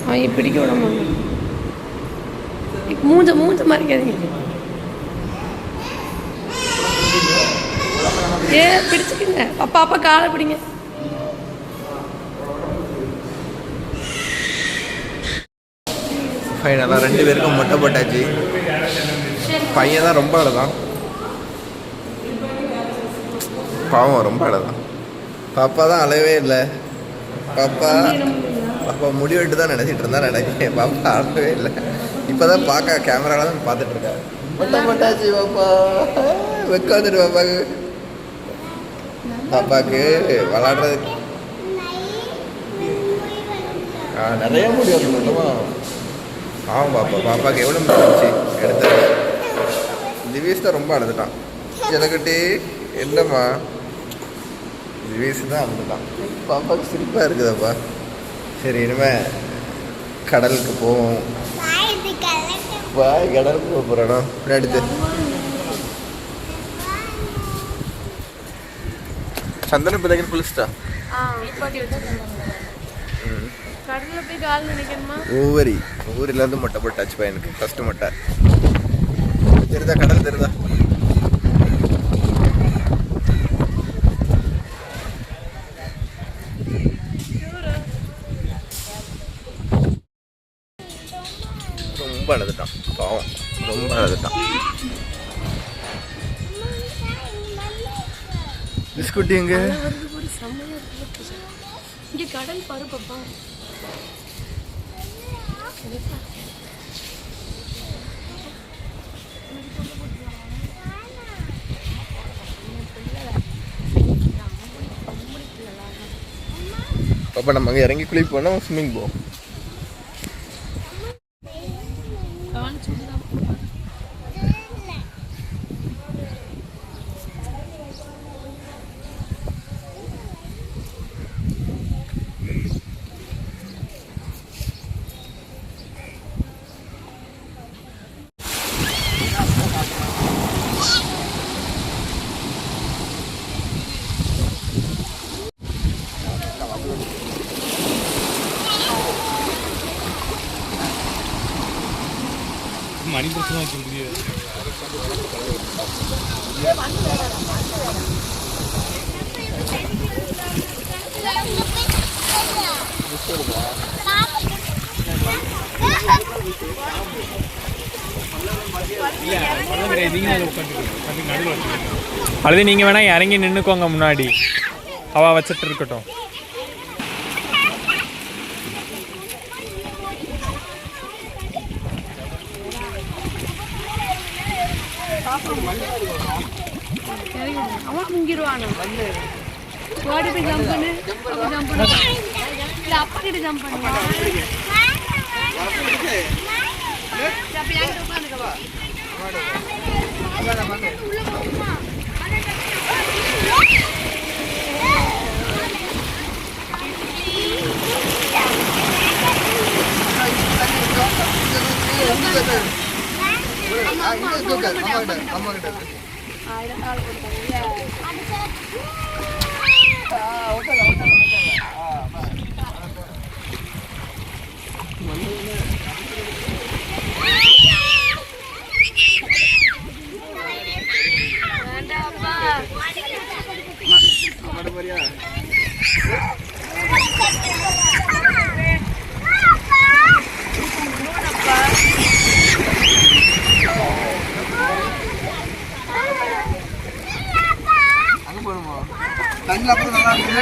அவன் பிடிக்க விடாம மூஞ்ச மறைக்காதீங்க. பிடிச்சிக்கங்க. அப்பா காலை பிடிங்க. ஃபைனலாக 2 பேருக்கும் மொட்டை போட்டாச்சு. பையன் தான் ரொம்ப அழகான், பாவம் ரொம்ப அழகான். பாப்பா தான் அழவே இல்லை. பாப்பா முடிவெட்டு தான் நினச்சிட்டு இருந்தா நினைக்கிறேன். பாப்பா அழவே இல்லை. இப்போ தான் பார்க்க கேமரால தான் பார்த்துட்ருக்கா. மொட்டை போட்டாச்சு பாப்பா. வெக்க வந்துட்டு பாப்பாவுக்கு விளாடுறதுக்கு நிறைய முடி வந்துட்டுமா. ஆமாம் பாப்பாவுக்கு எவ்வளோ முடிச்சு எடுத்து. திவேஷ் தான் ரொம்ப அழுதுட்டான். எனக்கிட்டே என்னம்மா திவேஷ் தான் அழுதுட்டான். பாப்பாவுக்கு சிரிப்பாக இருக்குதாப்பா. சரி இனிமேல் கடலுக்கு போவோம். கடலுக்கு போக போகிறோம். அடுத்து சந்தன பிள்ளைகள் குளிச்சிட்டா. ஊரிலேருந்து மொட்டை போட்டாச்சு பையனுக்கு. ஃபஸ்ட்டு மொட்டை தெரியுதா? கடல் தெரியுதா? ரொம்ப அழுதுட்டான் பாவம், ரொம்ப அழுதுட்டான். பிஸ்குட்டி எங்க? இங்க கடல் பாரு பாப்பா. பாப்பா நம்ம அங்கே இறங்கி குளிப்போனா ஸ்விம்மிங் போவோம். மணி பிரச்சனை வச்சு முடியாது. அல்லது நீங்க வேணா இறங்கி நின்னுக்கோங்க முன்னாடி, அவ வச்சிட்டு இருக்கட்டும். அவன் முங்கிடுவான். ஓடி போய் ஜம்ப் பண்ணு, ஜம்ப் பண்ணு. இல்ல அப்பா கிட்ட ஜம்ப் பண்ணுவா. தண்ணில அப்புறம் நல்லா இருக்கு.